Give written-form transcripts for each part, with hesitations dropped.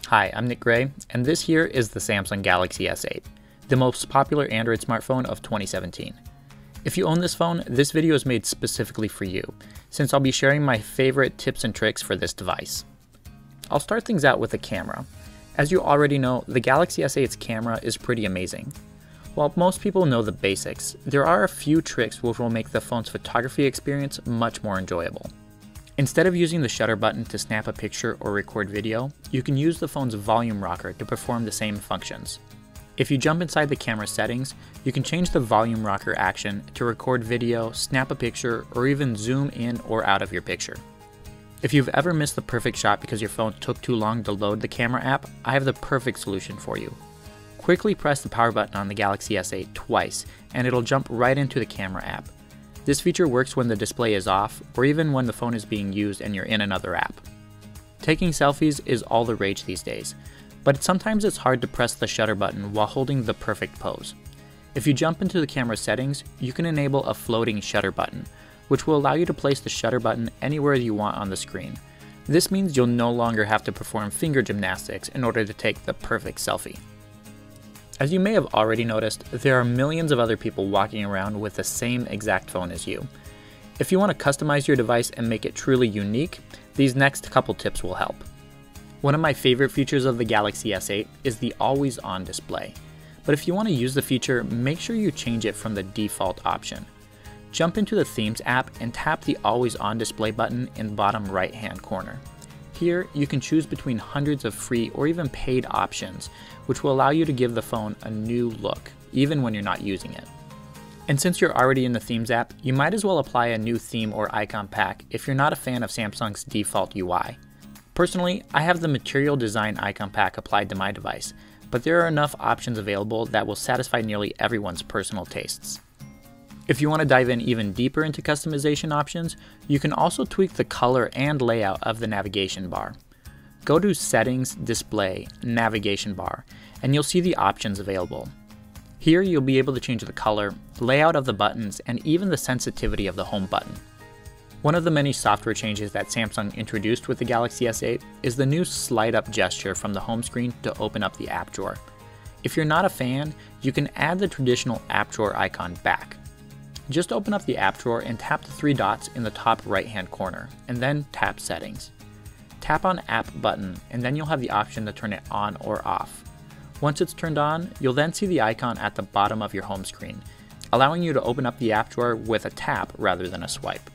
Hi, I'm Nick Gray, and this here is the Samsung Galaxy S8, the most popular Android smartphone of 2017. If you own this phone, this video is made specifically for you, since I'll be sharing my favorite tips and tricks for this device. I'll start things out with the camera. As you already know, the Galaxy S8's camera is pretty amazing. While most people know the basics, there are a few tricks which will make the phone's photography experience much more enjoyable. Instead of using the shutter button to snap a picture or record video, you can use the phone's volume rocker to perform the same functions. If you jump inside the camera settings, you can change the volume rocker action to record video, snap a picture, or even zoom in or out of your picture. If you've ever missed the perfect shot because your phone took too long to load the camera app, I have the perfect solution for you. Quickly press the power button on the Galaxy S8 twice, and it'll jump right into the camera app. This feature works when the display is off, or even when the phone is being used and you're in another app. Taking selfies is all the rage these days, but sometimes it's hard to press the shutter button while holding the perfect pose. If you jump into the camera settings, you can enable a floating shutter button, which will allow you to place the shutter button anywhere you want on the screen. This means you'll no longer have to perform finger gymnastics in order to take the perfect selfie. As you may have already noticed, there are millions of other people walking around with the same exact phone as you. If you want to customize your device and make it truly unique, these next couple tips will help. One of my favorite features of the Galaxy S8 is the always-on display. But if you want to use the feature, make sure you change it from the default option. Jump into the Themes app and tap the always-on display button in the bottom right-hand corner. Here, you can choose between hundreds of free or even paid options, which will allow you to give the phone a new look, even when you're not using it. And since you're already in the Themes app, you might as well apply a new theme or icon pack if you're not a fan of Samsung's default UI. Personally, I have the Material Design icon pack applied to my device, but there are enough options available that will satisfy nearly everyone's personal tastes. If you want to dive in even deeper into customization options, you can also tweak the color and layout of the navigation bar. Go to Settings, Display, Navigation Bar, and you'll see the options available. Here you'll be able to change the color, layout of the buttons, and even the sensitivity of the home button. One of the many software changes that Samsung introduced with the Galaxy S8 is the new slide-up gesture from the home screen to open up the app drawer. If you're not a fan, you can add the traditional app drawer icon back. Just open up the app drawer and tap the three dots in the top right-hand corner, and then tap Settings. Tap on App button, and then you'll have the option to turn it on or off. Once it's turned on, you'll then see the icon at the bottom of your home screen, allowing you to open up the app drawer with a tap rather than a swipe.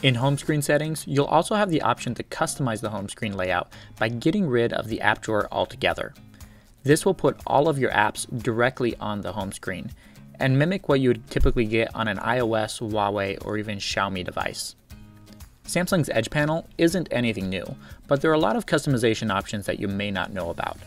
In home screen settings, you'll also have the option to customize the home screen layout by getting rid of the app drawer altogether. This will put all of your apps directly on the home screen, and mimic what you would typically get on an iOS, Huawei, or even Xiaomi device. Samsung's Edge panel isn't anything new, but there are a lot of customization options that you may not know about.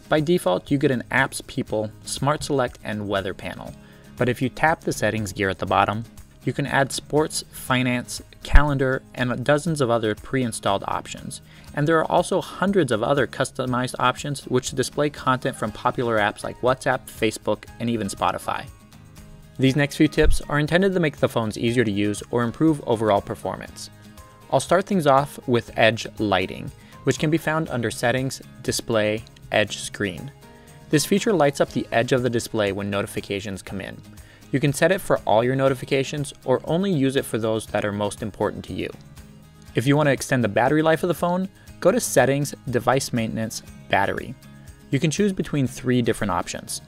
By default, you get an Apps, People, Smart Select, and Weather panel, but if you tap the settings gear at the bottom, you can add sports, finance, calendar, and dozens of other pre-installed options. And there are also hundreds of other customized options which display content from popular apps like WhatsApp, Facebook, and even Spotify. These next few tips are intended to make the phones easier to use or improve overall performance. I'll start things off with Edge Lighting, which can be found under Settings, Display, Edge Screen. This feature lights up the edge of the display when notifications come in. You can set it for all your notifications or only use it for those that are most important to you. If you want to extend the battery life of the phone, go to Settings, Device Maintenance, Battery. You can choose between three different options.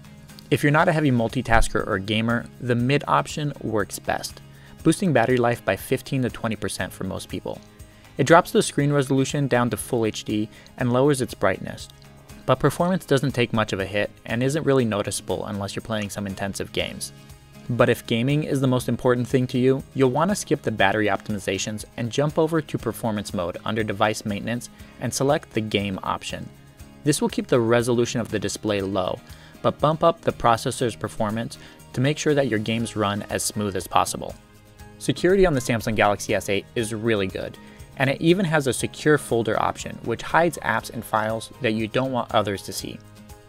If you're not a heavy multitasker or gamer, the mid option works best, boosting battery life by 15 to 20% for most people. It drops the screen resolution down to Full HD and lowers its brightness, but performance doesn't take much of a hit and isn't really noticeable unless you're playing some intensive games. But if gaming is the most important thing to you, you'll want to skip the battery optimizations and jump over to Performance mode under Device Maintenance and select the Game option. This will keep the resolution of the display low, but bump up the processor's performance to make sure that your games run as smooth as possible. Security on the Samsung Galaxy S8 is really good, and it even has a secure folder option which hides apps and files that you don't want others to see.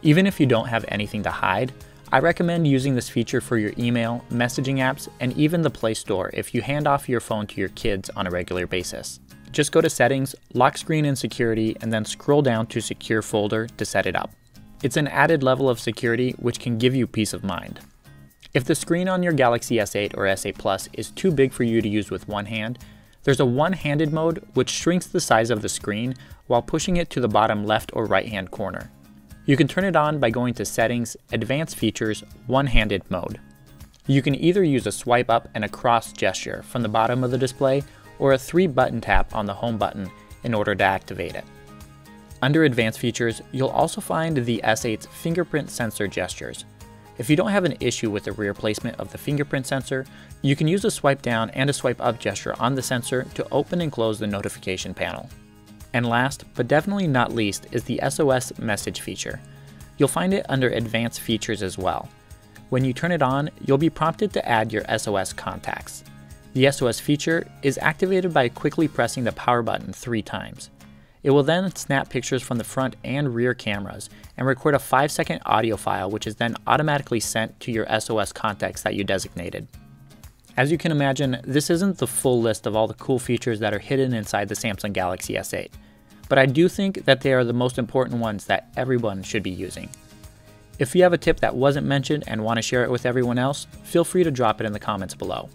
Even if you don't have anything to hide, I recommend using this feature for your email, messaging apps, and even the Play Store if you hand off your phone to your kids on a regular basis. just go to Settings, Lock Screen and Security, and then scroll down to Secure Folder to set it up. It's an added level of security which can give you peace of mind. If the screen on your Galaxy S8 or S8 Plus is too big for you to use with one hand, there's a one-handed mode which shrinks the size of the screen while pushing it to the bottom left or right-hand corner. You can turn it on by going to Settings, Advanced Features, One-Handed Mode. You can either use a swipe up and a cross gesture from the bottom of the display or a 3-button tap on the home button in order to activate it. Under Advanced Features, you'll also find the S8's fingerprint sensor gestures. If you don't have an issue with the rear placement of the fingerprint sensor, you can use a swipe down and a swipe up gesture on the sensor to open and close the notification panel. And last, but definitely not least, is the Sos Message feature. You'll find it under Advanced Features as well. When you turn it on, you'll be prompted to add your SOS contacts. The SOS feature is activated by quickly pressing the power button 3 times. It will then snap pictures from the front and rear cameras and record a 5-second audio file which is then automatically sent to your SOS contacts that you designated. As you can imagine, this isn't the full list of all the cool features that are hidden inside the Samsung Galaxy S8, but I do think that they are the most important ones that everyone should be using. If you have a tip that wasn't mentioned and want to share it with everyone else, feel free to drop it in the comments below.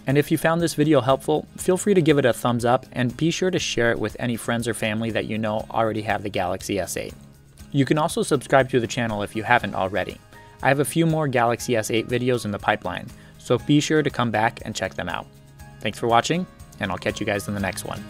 And if you found this video helpful, feel free to give it a thumbs up and be sure to share it with any friends or family that you know already have the Galaxy S8. You can also subscribe to the channel if you haven't already. I have a few more Galaxy S8 videos in the pipeline, so be sure to come back and check them out. Thanks for watching, and I'll catch you guys in the next one.